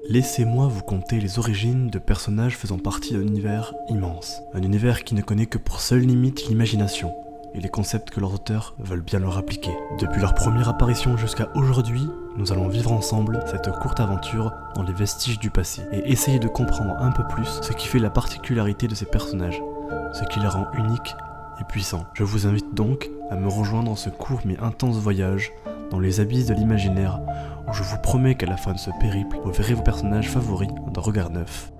Laissez-moi vous conter les origines de personnages faisant partie d'un univers immense. Un univers qui ne connaît que pour seule limite l'imagination et les concepts que leurs auteurs veulent bien leur appliquer. Depuis leur première apparition jusqu'à aujourd'hui, nous allons vivre ensemble cette courte aventure dans les vestiges du passé et essayer de comprendre un peu plus ce qui fait la particularité de ces personnages, ce qui les rend uniques et puissants. Je vous invite donc à me rejoindre dans ce court mais intense voyage dans les abysses de l'imaginaire où je vous promets qu'à la fin de ce périple, vous verrez vos personnages favoris d'un regard neuf.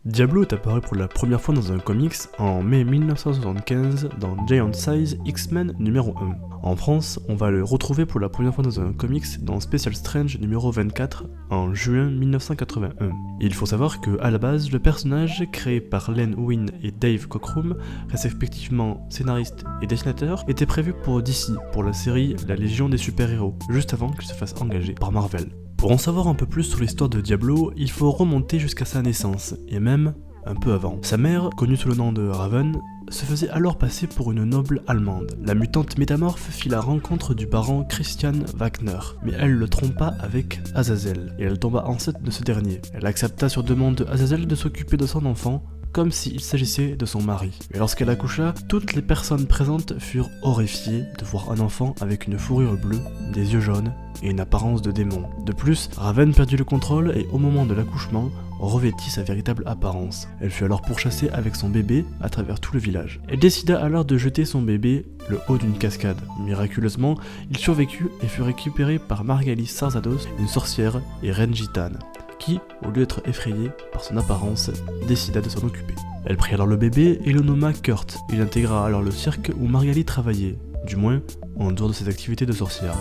Diablo est apparu pour la première fois dans un comics en mai 1975 dans Giant Size X-Men numéro 1. En France, on va le retrouver pour la première fois dans un comics dans Special Strange numéro 24 en juin 1981. Il faut savoir que à la base, le personnage créé par Len Wein et Dave Cockrum, respectivement scénariste et dessinateur, était prévu pour DC pour la série La Légion des super-héros, juste avant qu'il se fasse engager par Marvel. Pour en savoir un peu plus sur l'histoire de Diablo, il faut remonter jusqu'à sa naissance, et même un peu avant. Sa mère, connue sous le nom de Raven, se faisait alors passer pour une noble allemande. La mutante métamorphe fit la rencontre du baron Christian Wagner, mais elle le trompa avec Azazel, et elle tomba enceinte de ce dernier. Elle accepta sur demande de Azazel de s'occuper de son enfant, comme s'il s'agissait de son mari. Et lorsqu'elle accoucha, toutes les personnes présentes furent horrifiées de voir un enfant avec une fourrure bleue, des yeux jaunes et une apparence de démon. De plus, Raven perdit le contrôle et au moment de l'accouchement, revêtit sa véritable apparence. Elle fut alors pourchassée avec son bébé à travers tout le village. Elle décida alors de jeter son bébé le haut d'une cascade. Miraculeusement, il survécut et fut récupéré par Margalis Sarzados, une sorcière et reine gitane, qui, au lieu d'être effrayée par son apparence, décida de s'en occuper. Elle prit alors le bébé et le nomma Kurt. Il intégra alors le cirque où Margalie travaillait, du moins en dehors de ses activités de sorcière.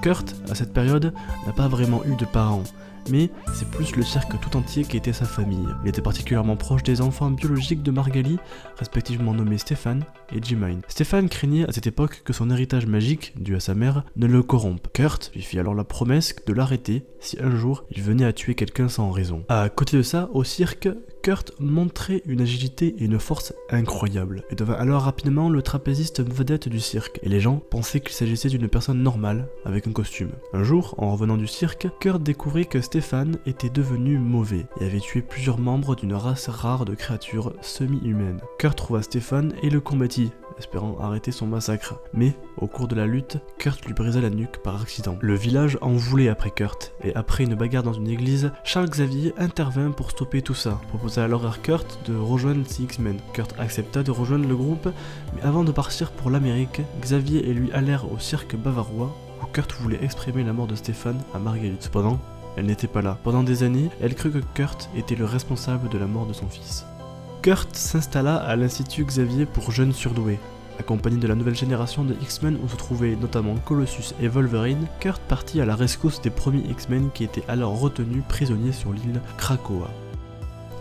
Kurt, à cette période, n'a pas vraiment eu de parents, mais c'est plus le cirque tout entier qui était sa famille. Il était particulièrement proche des enfants biologiques de Margalie, respectivement nommés Stéphane et Jemine. Stéphane craignait à cette époque que son héritage magique, dû à sa mère, ne le corrompe. Kurt lui fit alors la promesse de l'arrêter si un jour il venait à tuer quelqu'un sans raison. À côté de ça, au cirque, Kurt montrait une agilité et une force incroyables et devint alors rapidement le trapéziste vedette du cirque, et les gens pensaient qu'il s'agissait d'une personne normale avec un costume. Un jour, en revenant du cirque, Kurt découvrit que Stéphane était devenu mauvais et avait tué plusieurs membres d'une race rare de créatures semi-humaines. Kurt trouva Stéphane et le combattit, espérant arrêter son massacre. Mais, au cours de la lutte, Kurt lui brisa la nuque par accident. Le village en voulait après Kurt, et après une bagarre dans une église, Charles Xavier intervint pour stopper tout ça. Il proposa alors à Kurt de rejoindre les X-Men. Kurt accepta de rejoindre le groupe, mais avant de partir pour l'Amérique, Xavier et lui allèrent au cirque bavarois, où Kurt voulait exprimer la mort de Stéphane à Marguerite. Cependant, elle n'était pas là. Pendant des années, elle crut que Kurt était le responsable de la mort de son fils. Kurt s'installa à l'Institut Xavier pour jeunes surdoués. Accompagné de la nouvelle génération de X-Men où se trouvaient notamment Colossus et Wolverine, Kurt partit à la rescousse des premiers X-Men qui étaient alors retenus prisonniers sur l'île Krakoa.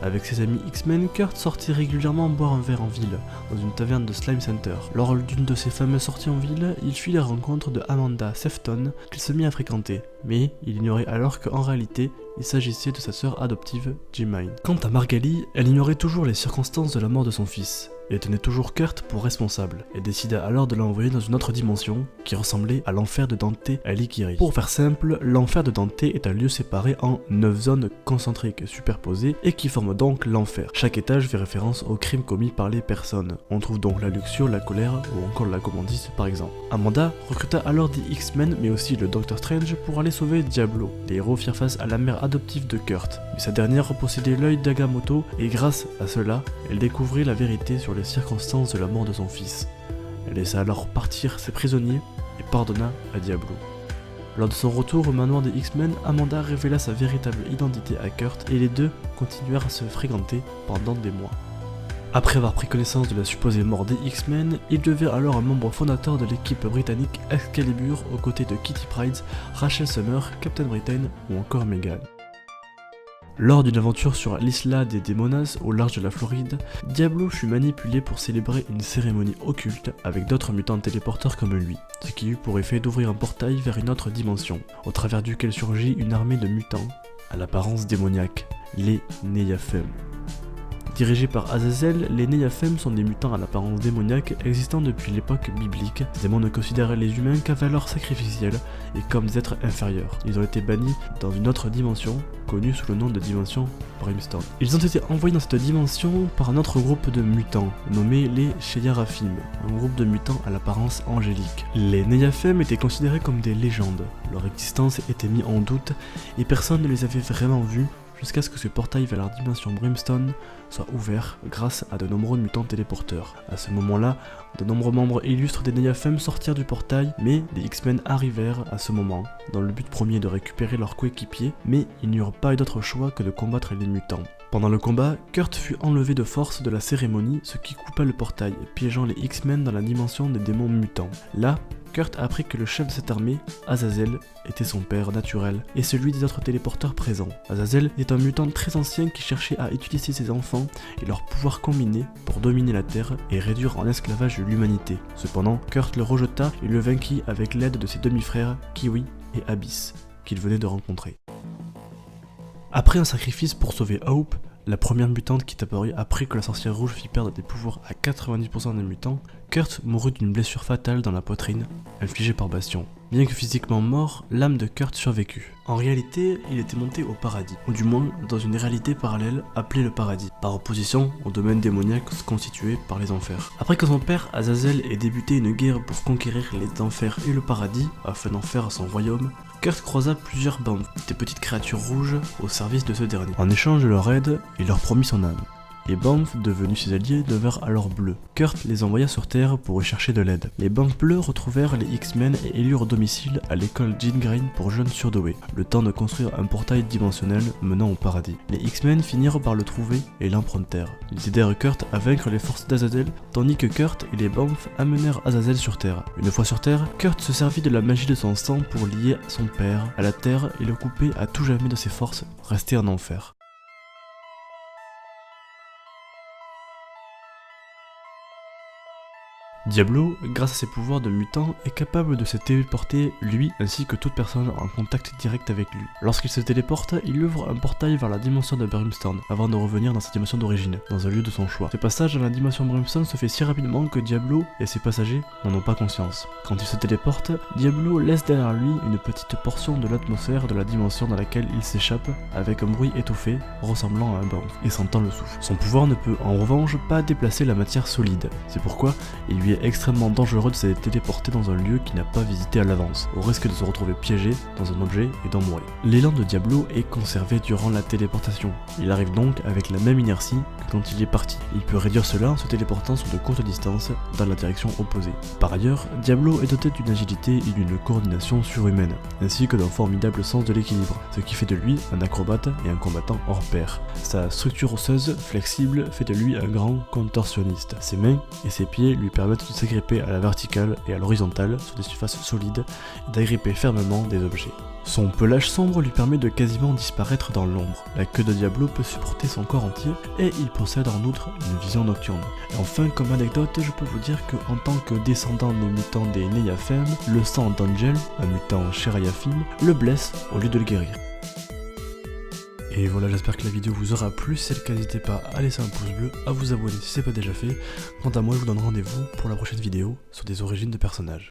Avec ses amis X-Men, Kurt sortit régulièrement boire un verre en ville, dans une taverne de Slime Center. Lors d'une de ses fameuses sorties en ville, il fit la rencontre de Amanda Sefton, qu'il se mit à fréquenter. Mais il ignorait alors qu'en réalité, il s'agissait de sa sœur adoptive, Jemine. Quant à Margalie, elle ignorait toujours les circonstances de la mort de son fils, et tenait toujours Kurt pour responsable. Elle décida alors de l'envoyer dans une autre dimension, qui ressemblait à l'enfer de Dante Alighieri. Pour faire simple, l'enfer de Dante est un lieu séparé en 9 zones concentriques superposées, et qui forment donc l'enfer. Chaque étage fait référence aux crimes commis par les personnes. On trouve donc la luxure, la colère, ou encore la gourmandise par exemple. Amanda recruta alors des X-Men, mais aussi le Docteur Strange, pour aller sauver Diablo. Les héros firent face à la mère adoptive de Kurt, mais sa dernière possédait l'œil d'Agamotto, et grâce à cela, elle découvrit la vérité sur les circonstances de la mort de son fils. Elle laissa alors partir ses prisonniers et pardonna à Diablo. Lors de son retour au manoir des X-Men, Amanda révéla sa véritable identité à Kurt et les deux continuèrent à se fréquenter pendant des mois. Après avoir pris connaissance de la supposée mort des X-Men, il devient alors un membre fondateur de l'équipe britannique Excalibur aux côtés de Kitty Pryde, Rachel Summer, Captain Britain ou encore Meggan. Lors d'une aventure sur l'Isla des Demonas au large de la Floride, Diablo fut manipulé pour célébrer une cérémonie occulte avec d'autres mutants téléporteurs comme lui, ce qui eut pour effet d'ouvrir un portail vers une autre dimension, au travers duquel surgit une armée de mutants à l'apparence démoniaque, les Neyafem. Dirigés par Azazel, les Neyaphem sont des mutants à l'apparence démoniaque existant depuis l'époque biblique. Ces démons ne considèrent les humains qu'à valeur sacrificielle et comme des êtres inférieurs. Ils ont été bannis dans une autre dimension, connue sous le nom de dimension Brimstone. Ils ont été envoyés dans cette dimension par un autre groupe de mutants, nommé les Sheyarafim, un groupe de mutants à l'apparence angélique. Les Neyaphem étaient considérés comme des légendes. Leur existence était mise en doute et personne ne les avait vraiment vus jusqu'à ce que ce portail vers la dimension Brimstone soit ouvert grâce à de nombreux mutants téléporteurs. À ce moment-là, de nombreux membres illustres des Neyaphem sortirent du portail, mais les X-Men arrivèrent à ce moment, dans le but premier de récupérer leurs coéquipiers, mais il n'y eut pas eu d'autre choix que de combattre les mutants. Pendant le combat, Kurt fut enlevé de force de la cérémonie, ce qui coupa le portail, piégeant les X-Men dans la dimension des démons mutants. Là, Kurt apprit que le chef de cette armée, Azazel, était son père naturel et celui des autres téléporteurs présents. Azazel est un mutant très ancien qui cherchait à utiliser ses enfants et leurs pouvoirs combinés pour dominer la Terre et réduire en esclavage l'humanité. Cependant, Kurt le rejeta et le vainquit avec l'aide de ses demi-frères Kiwi et Abyss, qu'il venait de rencontrer. Après un sacrifice pour sauver Hope, la première mutante qui est apparue après que la sorcière rouge fit perdre des pouvoirs à 90% des mutants, Kurt mourut d'une blessure fatale dans la poitrine, infligée par Bastion. Bien que physiquement mort, l'âme de Kurt survécut. En réalité, il était monté au paradis, ou du moins dans une réalité parallèle appelée le paradis, par opposition au domaine démoniaque constitué par les enfers. Après que son père Azazel ait débuté une guerre pour conquérir les enfers et le paradis, afin d'en faire son royaume, Kurt croisa plusieurs bandes, des petites créatures rouges, au service de ce dernier. En échange de leur aide, il leur promit son âme. Les Banff, devenus ses alliés, devinrent alors bleus. Kurt les envoya sur Terre pour y chercher de l'aide. Les Banff bleus retrouvèrent les X-Men et élurent domicile à l'école Jean Grey pour jeunes surdoués, le temps de construire un portail dimensionnel menant au paradis. Les X-Men finirent par le trouver et l'empruntèrent. Ils aidèrent Kurt à vaincre les forces d'Azazel, tandis que Kurt et les Banff amenèrent Azazel sur Terre. Une fois sur Terre, Kurt se servit de la magie de son sang pour lier son père à la Terre et le couper à tout jamais de ses forces, restées en enfer. Diablo, grâce à ses pouvoirs de mutant, est capable de se téléporter lui ainsi que toute personne en contact direct avec lui. Lorsqu'il se téléporte, il ouvre un portail vers la dimension de Brimstone avant de revenir dans sa dimension d'origine, dans un lieu de son choix. Ce passage dans la dimension Brimstone se fait si rapidement que Diablo et ses passagers n'en ont pas conscience. Quand il se téléporte, Diablo laisse derrière lui une petite portion de l'atmosphère de la dimension dans laquelle il s'échappe avec un bruit étouffé ressemblant à un Banff et sentant le souffle. Son pouvoir ne peut en revanche pas déplacer la matière solide. C'est pourquoi il lui est extrêmement dangereux de se téléporter dans un lieu qu'il n'a pas visité à l'avance, au risque de se retrouver piégé dans un objet et d'en mourir. L'élan de Diablo est conservé durant la téléportation. Il arrive donc avec la même inertie que quand il est parti. Il peut réduire cela en se téléportant sur de courtes distances dans la direction opposée. Par ailleurs, Diablo est doté d'une agilité et d'une coordination surhumaine, ainsi que d'un formidable sens de l'équilibre, ce qui fait de lui un acrobate et un combattant hors pair. Sa structure osseuse, flexible, fait de lui un grand contorsionniste. Ses mains et ses pieds lui permettent de s'agripper à la verticale et à l'horizontale sur des surfaces solides et d'agripper fermement des objets. Son pelage sombre lui permet de quasiment disparaître dans l'ombre. La queue de Diablo peut supporter son corps entier et il possède en outre une vision nocturne. Et enfin, comme anecdote, je peux vous dire que en tant que descendant des mutants des Neyaphem, le sang d'Angel, un mutant Sheyarafim, le blesse au lieu de le guérir. Et voilà, j'espère que la vidéo vous aura plu. Si c'est le cas, n'hésitez pas à laisser un pouce bleu, à vous abonner si ce n'est pas déjà fait. Quant à moi, je vous donne rendez-vous pour la prochaine vidéo sur des origines de personnages.